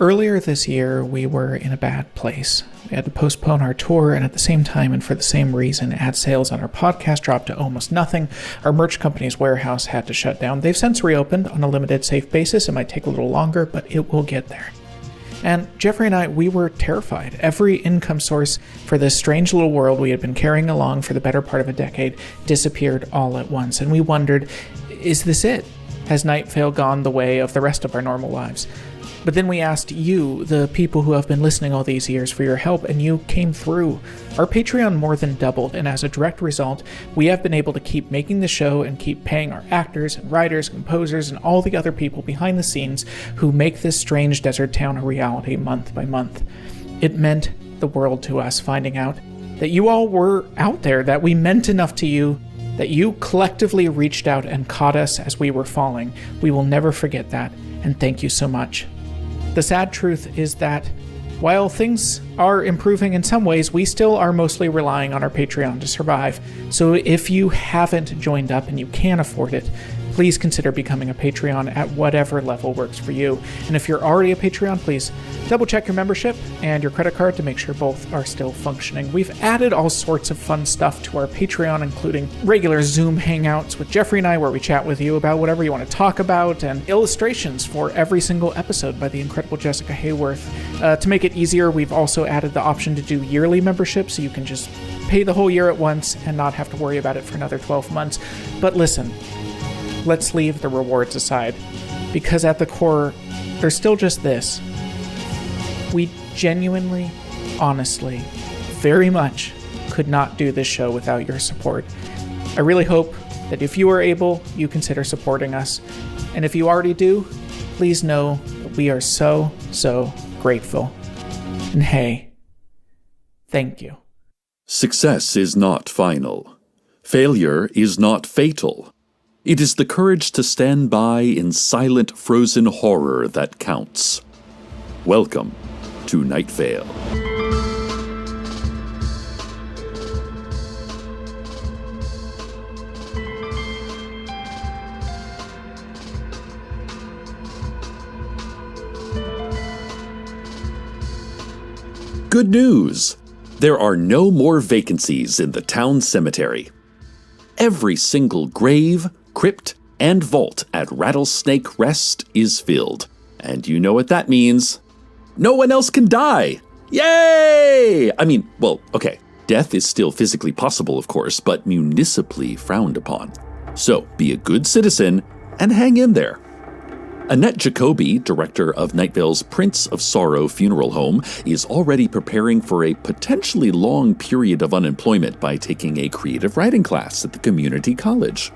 Earlier this year, we were in a bad place. We had to postpone our tour, and at the same time, and for the same reason, ad sales on our podcast dropped to almost nothing. Our merch company's warehouse had to shut down. They've since reopened on a limited safe basis. It might take a little longer, but it will get there. And Jeffrey and I, we were terrified. Every income source for this strange little world we had been carrying along for the better part of a decade disappeared all at once. And we wondered, is this it? Has Night Vale gone the way of the rest of our normal lives? But then we asked you, the people who have been listening all these years, for your help, and you came through. Our Patreon more than doubled, and as a direct result, we have been able to keep making the show and keep paying our actors and writers, composers, and all the other people behind the scenes who make this strange desert town a reality month by month. It meant the world to us finding out that you all were out there, that we meant enough to you, that you collectively reached out and caught us as we were falling. We will never forget that, and thank you so much. The sad truth is that while things are improving in some ways, we still are mostly relying on our Patreon to survive. So if you haven't joined up and you can afford it, please consider becoming a Patreon at whatever level works for you. And if you're already a Patreon, please double check your membership and your credit card to make sure both are still functioning. We've added all sorts of fun stuff to our Patreon, including regular Zoom hangouts with Jeffrey and I, where we chat with you about whatever you want to talk about, and illustrations for every single episode by the incredible Jessica Hayworth. To make it easier, we've also added the option to do yearly membership, so you can just pay the whole year at once and not have to worry about it for another 12 months. But listen, let's leave the rewards aside, because at the core, there's still just this. We genuinely, honestly, very much could not do this show without your support. I really hope that if you are able, you consider supporting us. And if you already do, please know that we are so, so grateful. And hey, thank you. Success is not final. Failure is not fatal. It is the courage to stand by in silent, frozen horror that counts. Welcome to Night Vale. Good news! There are no more vacancies in the town cemetery. Every single grave, crypt, and vault at Rattlesnake Rest is filled. And you know what that means. No one else can die! Yay! I mean, well, okay, death is still physically possible, of course, but municipally frowned upon. So be a good citizen and hang in there. Annette Jacoby, director of Night Vale's Prince of Sorrow Funeral Home, is already preparing for a potentially long period of unemployment by taking a creative writing class at the community college.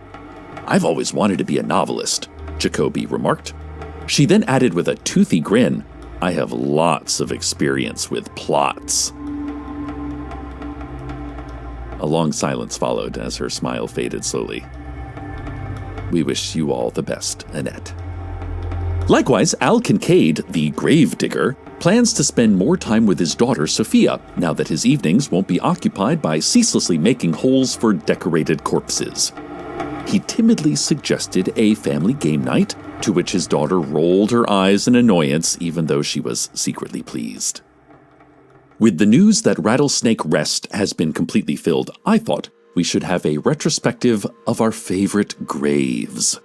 "I've always wanted to be a novelist," Jacoby remarked. She then added with a toothy grin, "I have lots of experience with plots." A long silence followed as her smile faded slowly. "We wish you all the best, Annette." Likewise, Al Kincaid, the gravedigger, plans to spend more time with his daughter Sophia, now that his evenings won't be occupied by ceaselessly making holes for decorated corpses. He timidly suggested a family game night, to which his daughter rolled her eyes in annoyance, even though she was secretly pleased. With the news that Rattlesnake Rest has been completely filled, I thought we should have a retrospective of our favorite graves.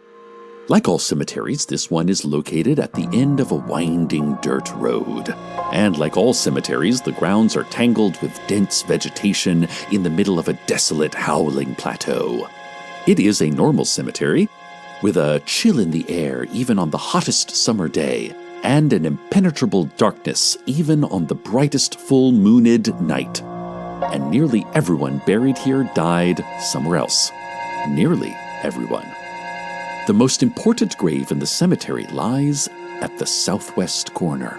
Like all cemeteries, this one is located at the end of a winding dirt road. And like all cemeteries, the grounds are tangled with dense vegetation in the middle of a desolate, howling plateau. It is a normal cemetery, with a chill in the air even on the hottest summer day, and an impenetrable darkness even on the brightest full-mooned night. And nearly everyone buried here died somewhere else. Nearly everyone. The most important grave in the cemetery lies at the southwest corner.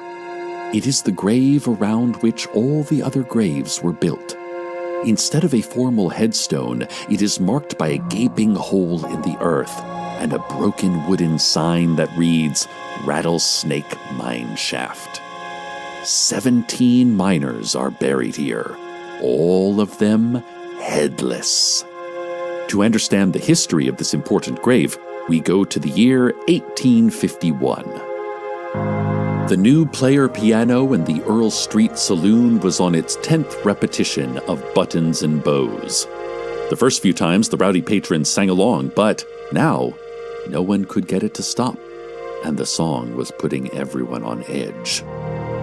It is the grave around which all the other graves were built. Instead of a formal headstone, it is marked by a gaping hole in the earth and a broken wooden sign that reads, Rattlesnake Mine Shaft. 17 miners are buried here, all of them headless. To understand the history of this important grave, we go to the year 1851. The new player piano in the Earl Street Saloon was on its 10th repetition of Buttons and Bows. The first few times the rowdy patrons sang along, but now no one could get it to stop, and the song was putting everyone on edge.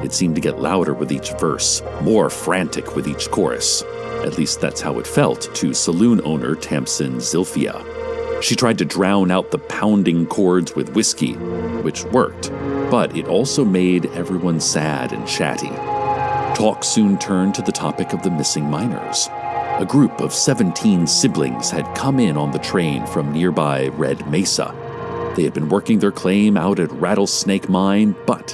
It seemed to get louder with each verse, more frantic with each chorus. At least that's how it felt to saloon owner Tamsin Zilphia. She tried to drown out the pounding chords with whiskey, which worked, but it also made everyone sad and chatty. Talk soon turned to the topic of the missing miners. A group of 17 siblings had come in on the train from nearby Red Mesa. They had been working their claim out at Rattlesnake Mine, but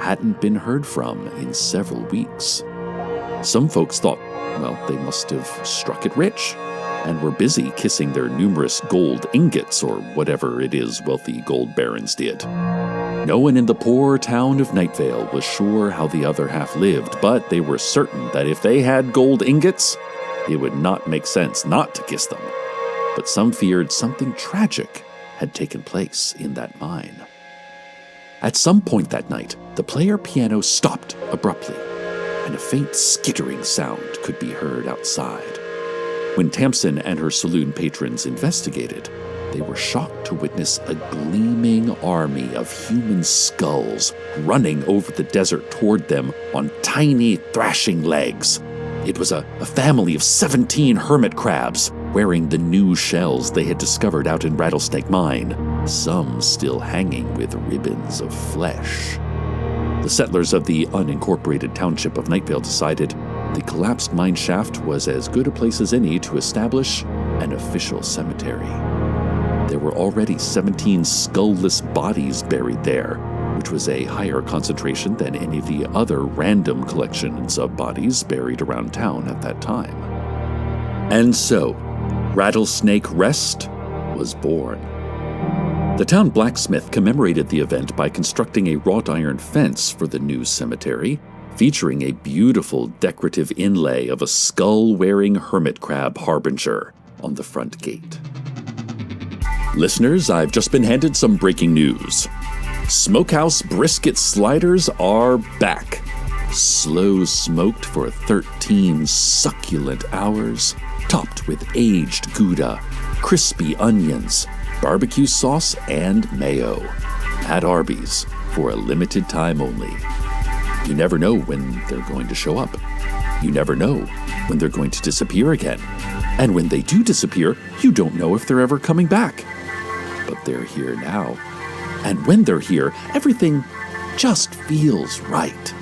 hadn't been heard from in several weeks. Some folks thought, well, they must have struck it rich and were busy kissing their numerous gold ingots or whatever it is wealthy gold barons did. No one in the poor town of Nightvale was sure how the other half lived, but they were certain that if they had gold ingots, it would not make sense not to kiss them. But some feared something tragic had taken place in that mine. At some point that night, the player piano stopped abruptly, and a faint skittering sound could be heard outside. When Tamsin and her saloon patrons investigated, they were shocked to witness a gleaming army of human skulls running over the desert toward them on tiny thrashing legs. It was a family of 17 hermit crabs wearing the new shells they had discovered out in Rattlesnake Mine, some still hanging with ribbons of flesh. The settlers of the unincorporated township of Nightvale decided the collapsed mine shaft was as good a place as any to establish an official cemetery. There were already 17 skull-less bodies buried there, which was a higher concentration than any of the other random collections of bodies buried around town at that time. And so, Rattlesnake Rest was born. The town blacksmith commemorated the event by constructing a wrought iron fence for the new cemetery, featuring a beautiful decorative inlay of a skull-wearing hermit crab harbinger on the front gate. Listeners, I've just been handed some breaking news. Smokehouse brisket sliders are back. Slow smoked for 13 succulent hours, topped with aged Gouda, crispy onions, barbecue sauce, and mayo. At Arby's for a limited time only. You never know when they're going to show up. You never know when they're going to disappear again. And when they do disappear, you don't know if they're ever coming back. But they're here now. And when they're here, everything just feels right.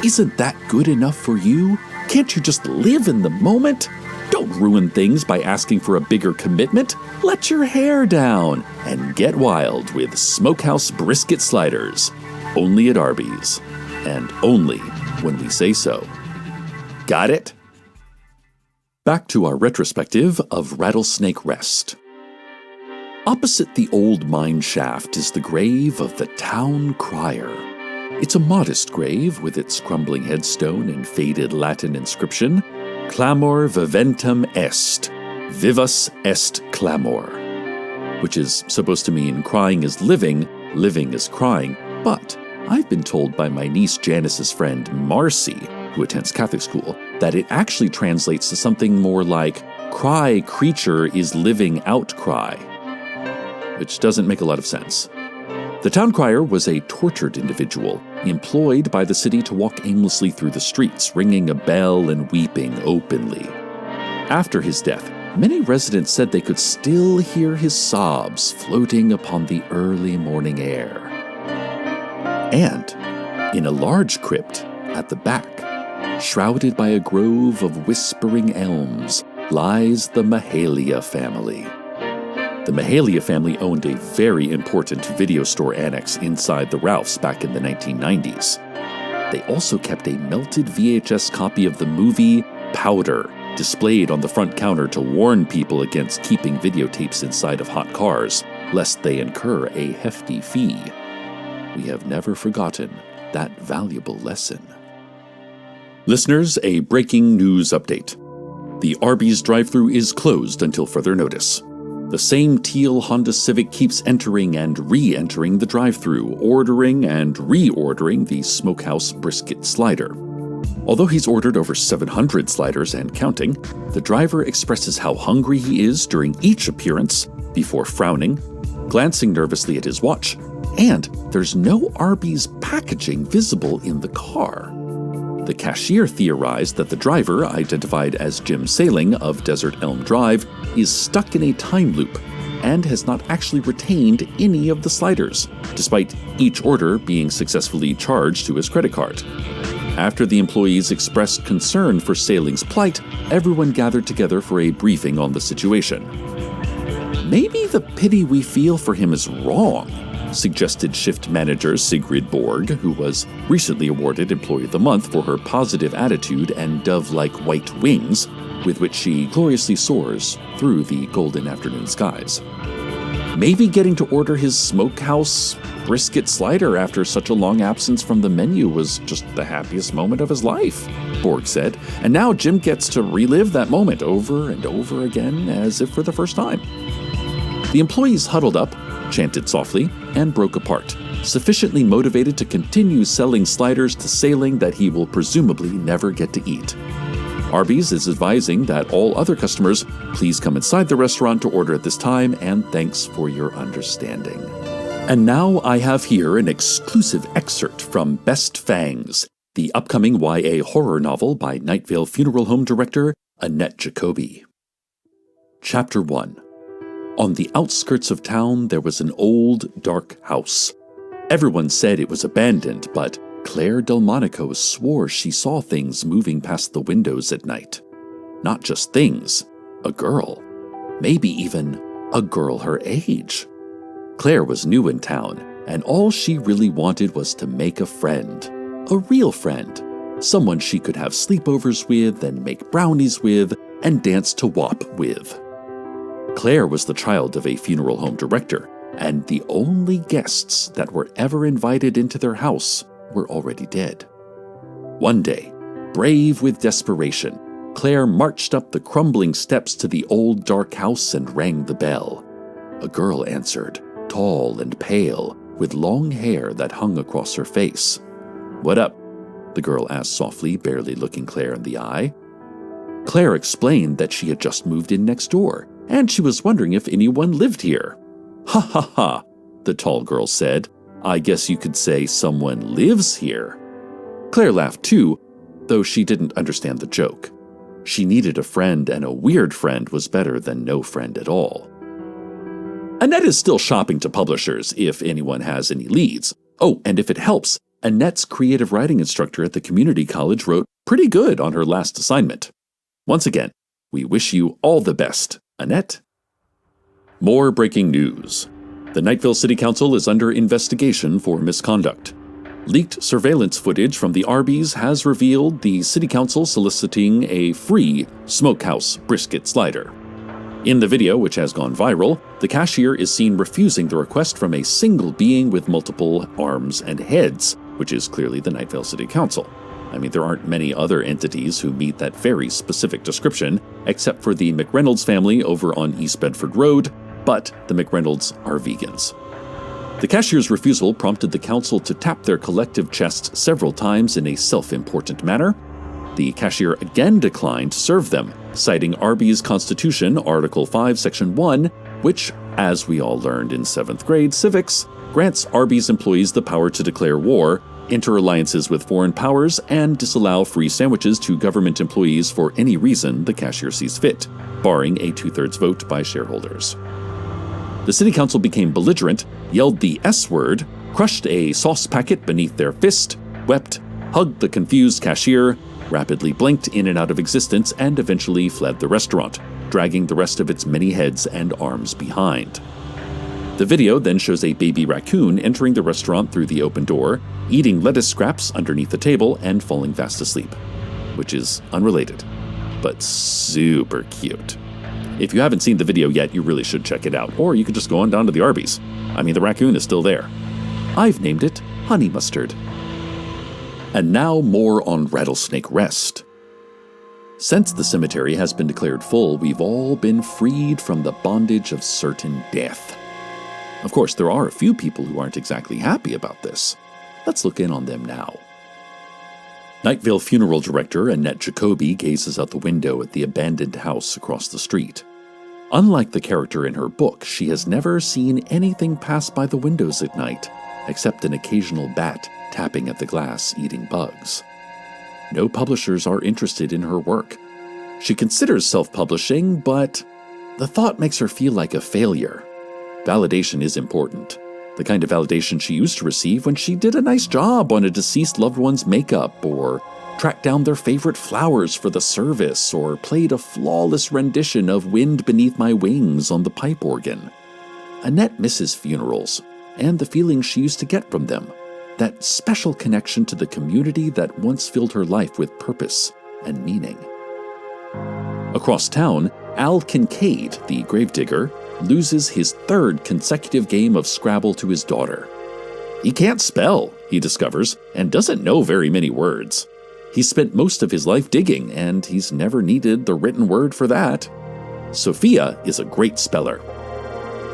Isn't that good enough for you? Can't you just live in the moment? Don't ruin things by asking for a bigger commitment. Let your hair down and get wild with Smokehouse brisket sliders. Only at Arby's. And only when we say so. Got it? Back to our retrospective of Rattlesnake Rest. Opposite the old mine shaft is the grave of the town crier. It's a modest grave with its crumbling headstone and faded Latin inscription, Clamor viventum est, vivus est clamor, which is supposed to mean crying is living, living is crying, but I've been told by my niece Janice's friend Marcy, who attends Catholic school, that it actually translates to something more like, cry creature is living out cry, which doesn't make a lot of sense. The town crier was a tortured individual, employed by the city to walk aimlessly through the streets, ringing a bell and weeping openly. After his death, many residents said they could still hear his sobs floating upon the early morning air. And in a large crypt at the back, shrouded by a grove of whispering elms, lies the Mahalia family. The Mahalia family owned a very important video store annex inside the Ralphs back in the 1990s. They also kept a melted VHS copy of the movie Powder, displayed on the front counter to warn people against keeping videotapes inside of hot cars, lest they incur a hefty fee. We have never forgotten that valuable lesson. Listeners, a breaking news update. The Arby's drive-thru is closed until further notice. The same teal Honda Civic keeps entering and re-entering the drive-thru, ordering and reordering the Smokehouse Brisket Slider. Although he's ordered over 700 sliders and counting, the driver expresses how hungry he is during each appearance before frowning, glancing nervously at his watch, and there's no Arby's packaging visible in the car. The cashier theorized that the driver, identified as Jim Sailing of Desert Elm Drive, is stuck in a time loop and has not actually retained any of the sliders, despite each order being successfully charged to his credit card. After the employees expressed concern for Sailing's plight, everyone gathered together for a briefing on the situation. Maybe the pity we feel for him is wrong, suggested shift manager Sigrid Borg, who was recently awarded Employee of the Month for her positive attitude and dove-like white wings with which she gloriously soars through the golden afternoon skies. Maybe getting to order his Smokehouse Brisket Slider after such a long absence from the menu was just the happiest moment of his life, Borg said, and now Jim gets to relive that moment over and over again as if for the first time. The employees huddled up, chanted softly, and broke apart, sufficiently motivated to continue selling sliders to Sailing that he will presumably never get to eat. Arby's is advising that all other customers please come inside the restaurant to order at this time, and thanks for your understanding. And now I have here an exclusive excerpt from Best Fangs, the upcoming YA horror novel by Night Vale Funeral Home director Annette Jacoby. Chapter 1. On the outskirts of town, there was an old, dark house. Everyone said it was abandoned, but Claire Delmonico swore she saw things moving past the windows at night. Not just things, a girl. Maybe even a girl her age. Claire was new in town, and all she really wanted was to make a friend. A real friend. Someone she could have sleepovers with and make brownies with and dance to WAP with. Claire was the child of a funeral home director, and the only guests that were ever invited into their house were already dead. One day, brave with desperation, Claire marched up the crumbling steps to the old dark house and rang the bell. A girl answered, tall and pale, with long hair that hung across her face. "What up?" the girl asked softly, barely looking Claire in the eye. Claire explained that she had just moved in next door, and she was wondering if anyone lived here. "Ha ha ha," the tall girl said. "I guess you could say someone lives here." Claire laughed too, though she didn't understand the joke. She needed a friend, and a weird friend was better than no friend at all. Annette is still shopping to publishers if anyone has any leads. Oh, and if it helps, Annette's creative writing instructor at the community college wrote pretty good on her last assignment. Once again, we wish you all the best, Annette. More breaking news. The Night Vale City Council is under investigation for misconduct. Leaked surveillance footage from the Arby's has revealed the City Council soliciting a free Smokehouse Brisket Slider. In the video, which has gone viral, the cashier is seen refusing the request from a single being with multiple arms and heads, which is clearly the Night Vale City Council. I mean, there aren't many other entities who meet that very specific description, except for the McReynolds family over on East Bedford Road, but the McReynolds are vegans. The cashier's refusal prompted the council to tap their collective chests several times in a self-important manner. The cashier again declined to serve them, citing Arby's Constitution, Article 5, Section 1, which, as we all learned in 7th grade civics, grants Arby's employees the power to declare war, enter alliances with foreign powers, and disallow free sandwiches to government employees for any reason the cashier sees fit, barring a 2/3 vote by shareholders. The city council became belligerent, yelled the S word, crushed a sauce packet beneath their fist, wept, hugged the confused cashier, rapidly blinked in and out of existence, and eventually fled the restaurant, dragging the rest of its many heads and arms behind. The video then shows a baby raccoon entering the restaurant through the open door, eating lettuce scraps underneath the table, and falling fast asleep, which is unrelated, but super cute. If you haven't seen the video yet, you really should check it out, or you could just go on down to the Arby's. I mean, the raccoon is still there. I've named it Honey Mustard. And now more on Rattlesnake Rest. Since the cemetery has been declared full, we've all been freed from the bondage of certain death. Of course, there are a few people who aren't exactly happy about this. Let's look in on them now. Nightvale funeral director Annette Jacoby gazes out the window at the abandoned house across the street. Unlike the character in her book, she has never seen anything pass by the windows at night, except an occasional bat tapping at the glass eating bugs. No publishers are interested in her work. She considers self-publishing, but the thought makes her feel like a failure. Validation is important. The kind of validation she used to receive when she did a nice job on a deceased loved one's makeup, or tracked down their favorite flowers for the service, or played a flawless rendition of Wind Beneath My Wings on the pipe organ. Annette misses funerals, and the feeling she used to get from them, that special connection to the community that once filled her life with purpose and meaning. Across town, Al Kincaid, the gravedigger, loses his third consecutive game of Scrabble to his daughter. He can't spell, he discovers, and doesn't know very many words. He's spent most of his life digging, and he's never needed the written word for that. Sophia is a great speller.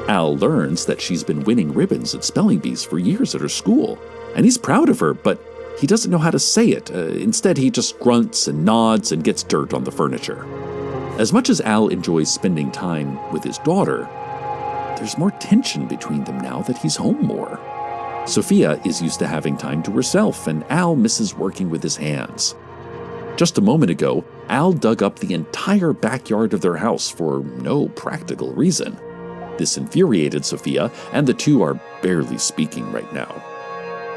Al learns that she's been winning ribbons at spelling bees for years at her school, and he's proud of her, but he doesn't know how to say it. Instead, he just grunts and nods and gets dirt on the furniture. As much as Al enjoys spending time with his daughter, there's more tension between them now that he's home more. Sophia is used to having time to herself, and Al misses working with his hands. Just a moment ago, Al dug up the entire backyard of their house for no practical reason. This infuriated Sophia, and the two are barely speaking right now.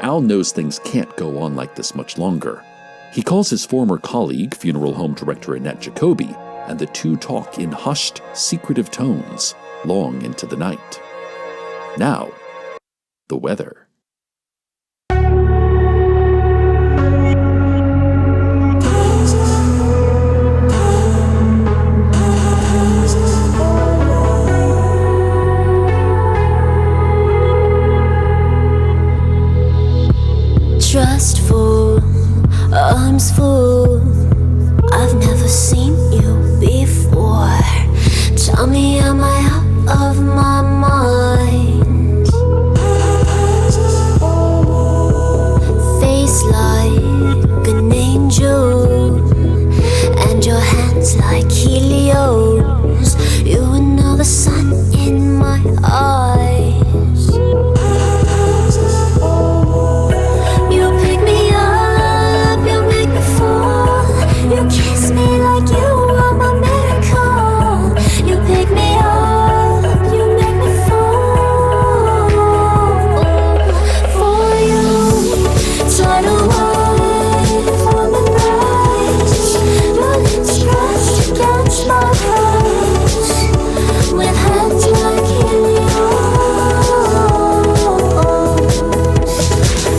Al knows things can't go on like this much longer. He calls his former colleague, funeral home director Annette Jacoby, and the two talk in hushed, secretive tones long into the night. Now, the weather. Trustful, arms full. I've never seen you before. Tell me, am I out of my mind? Face like an angel, and your hands like Helios. You would know the sun in my eyes. Kiss me like you are my miracle. You pick me up, you make me fall for you. Tidal wave on the rise. Your lips pressed against my face, with hands like Helios.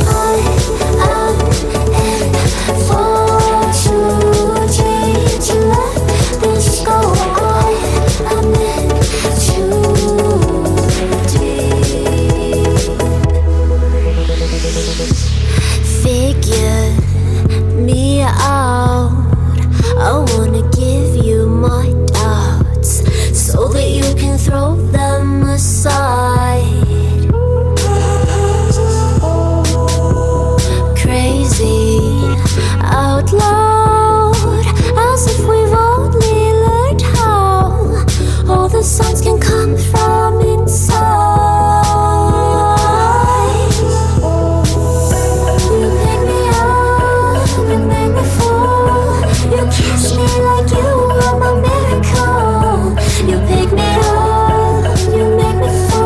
I am in for two. To let this go, I am in too deep. Figure me out. I wanna give you my doubts, so that you can throw them aside. Crazy out loud, as if we've only learned how all the sounds can come from inside. You pick me up, you make me fall. You kiss me like you are my miracle. You pick me up, you make me fall.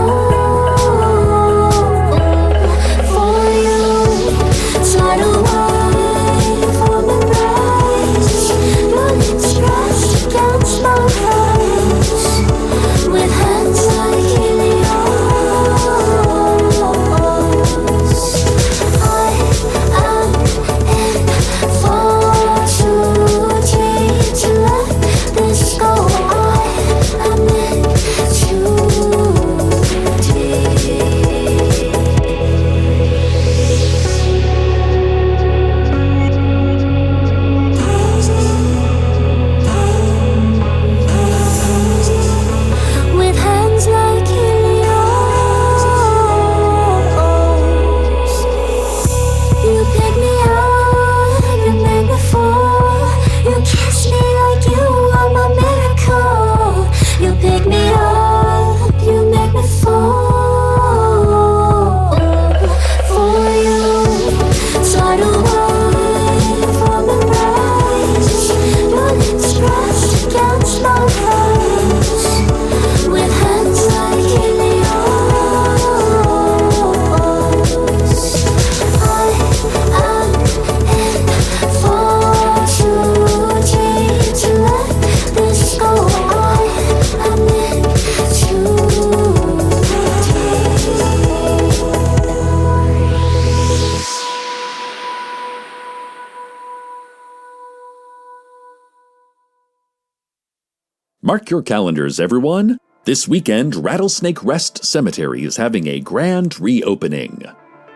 Mark your calendars, everyone. This weekend, Rattlesnake Rest Cemetery is having a grand reopening.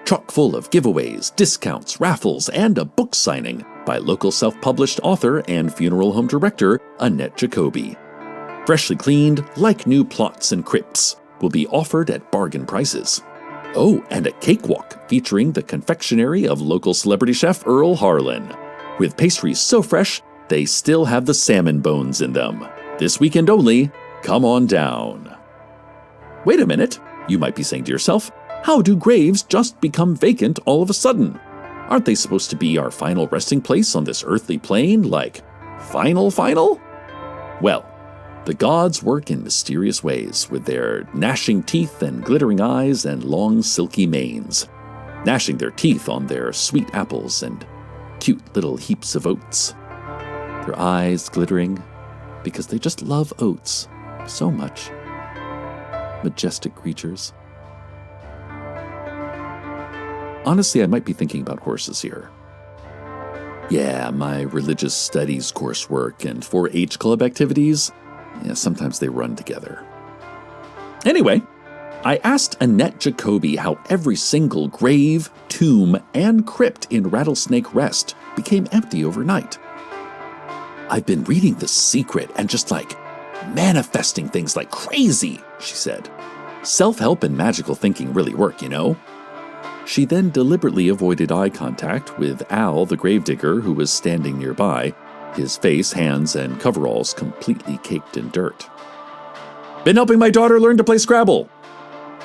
Chock full of giveaways, discounts, raffles, and a book signing by local self-published author and funeral home director Annette Jacoby. Freshly cleaned, like-new plots and crypts will be offered at bargain prices. Oh, and a cakewalk featuring the confectionery of local celebrity chef Earl Harlan, with pastries so fresh they still have the salmon bones in them. This weekend only, come on down. Wait a minute, you might be saying to yourself, how do graves just become vacant all of a sudden? Aren't they supposed to be our final resting place on this earthly plane, like final? Well, the gods work in mysterious ways with their gnashing teeth and glittering eyes and long silky manes, gnashing their teeth on their sweet apples and cute little heaps of oats. Their eyes glittering because they just love oats so much. Majestic creatures. Honestly, I might be thinking about horses here. Yeah, my religious studies coursework and 4-H club activities, sometimes they run together. Anyway, I asked Annette Jacoby how every single grave, tomb, and crypt in Rattlesnake Rest became empty overnight. I've been reading The Secret and just manifesting things like crazy, she said. Self-help and magical thinking really work, you know? She then deliberately avoided eye contact with Al, the gravedigger, who was standing nearby, his face, hands, and coveralls completely caked in dirt. "Been helping my daughter learn to play Scrabble,"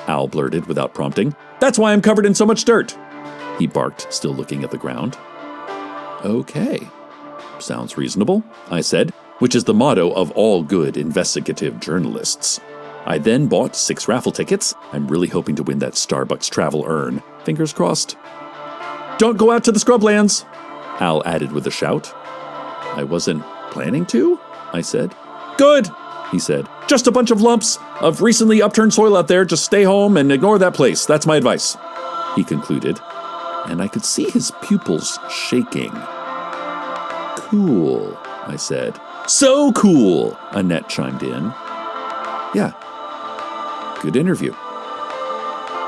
Al blurted without prompting. "That's why I'm covered in so much dirt," he barked, still looking at the ground. "Okay. Sounds reasonable," I said, which is the motto of all good investigative journalists. I then bought 6 raffle tickets. I'm really hoping to win that Starbucks travel urn. Fingers crossed. "Don't go out to the scrublands," Al added with a shout. "I wasn't planning to," I said. "Good," he said. "Just a bunch of lumps of recently upturned soil out there. Just stay home and ignore that place. That's my advice," he concluded, and I could see his pupils shaking. "Cool," I said. "So cool," Annette chimed in. Yeah. Good interview.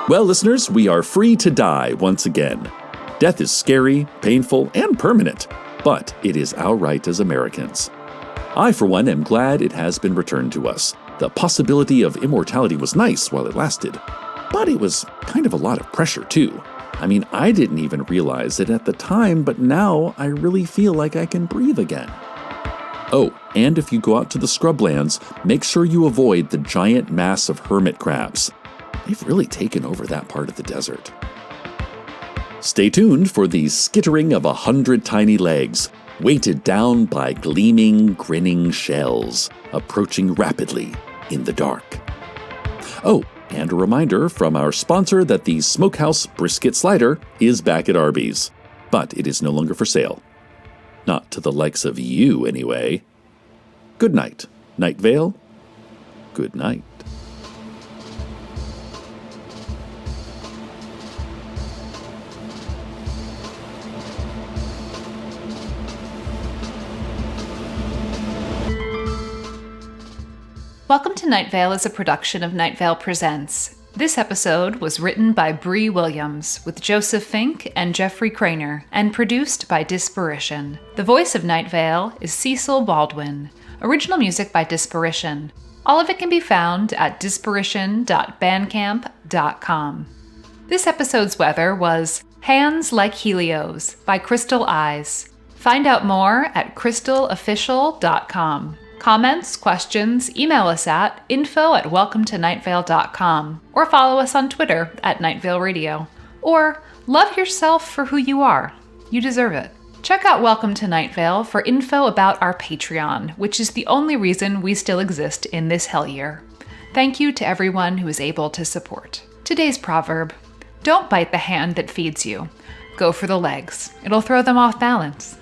Well, listeners, we are free to die once again. Death is scary, painful, and permanent, but it is our right as Americans. I, for one, am glad it has been returned to us. The possibility of immortality was nice while it lasted, but it was kind of a lot of pressure, too. I mean, I didn't even realize it at the time, but now I really feel like I can breathe again. Oh, and if you go out to the scrublands, make sure you avoid the giant mass of hermit crabs. They've really taken over that part of the desert. Stay tuned for the skittering of 100 tiny legs, weighted down by gleaming, grinning shells, approaching rapidly in the dark. Oh, and a reminder from our sponsor that the Smokehouse Brisket Slider is back at Arby's, but it is no longer for sale. Not to the likes of you, anyway. Good night, Night Vale. Good night. Welcome to Night Vale is a production of Night Vale Presents. This episode was written by Brie Williams with Joseph Fink and Jeffrey Craner and produced by Disparition. The voice of Night Vale is Cecil Baldwin. Original music by Disparition. All of it can be found at disparition.bandcamp.com. This episode's weather was Hands Like Helios by Crystal Eyes. Find out more at crystalofficial.com. Comments, questions, email us at info@welcometonightvale.com or follow us on Twitter at Night Vale Radio. Or love yourself for who you are. You deserve it. Check out Welcome to Night Vale for info about our Patreon, which is the only reason we still exist in this hell year. Thank you to everyone who is able to support. Today's proverb: don't bite the hand that feeds you. Go for the legs. It'll throw them off balance.